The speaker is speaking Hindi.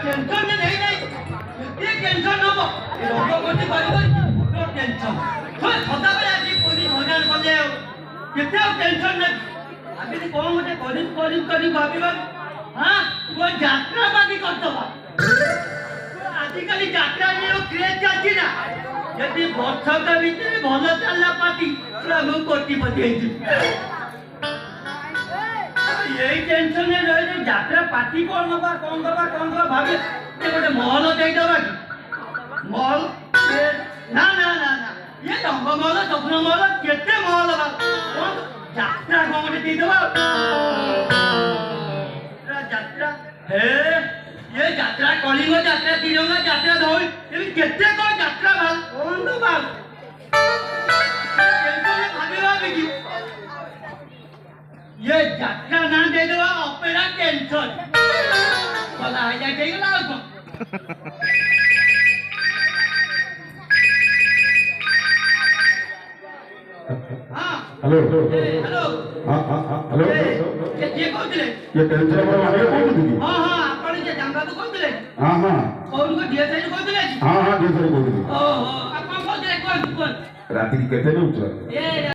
टेंशन नहीं नहीं ये टेंशन हो लोग कोटी बारी नो टेंशन तो सदा बेला आजी पुलिस होनार बोले कितना टेंशन नहीं अभी कौन मुझे कॉलिंग करी भाभी हां वो यात्रा बाकी करतो आजिकल यात्रा में क्रेज जाची ना यदि वर्षक भीतर भल चलला पार्टी पूरा मु कोटीपति यही टेंशन रहे यात्रा पार्टी कौन दबा भाभी गोटे महल दे दबा महल ना ना ना ना ये रंग महल स्वप्न महल केते महल यात्रा कौन गोटे दे दबा यात्रा हे ये यात्रा कलिंग यात्रा तिरंगा यात्रा धोई ये केते को यात्रा भाल कौन दबा ये यात्रा ना दे दो ऑपेरा टेंशन बोला है जाके लाओ को हां हेलो हेलो हां हेलो ये कौन दिले ये टेंशन पर आगे कौन दिली हां हां आपण जे जंगा तो कौन दिले हां हां कौन को डीएसआई कौन दिले हां हां डीएसआई कौन दिली ओहो आपण कौन दिले कौन रात्रि केते में उतरा ए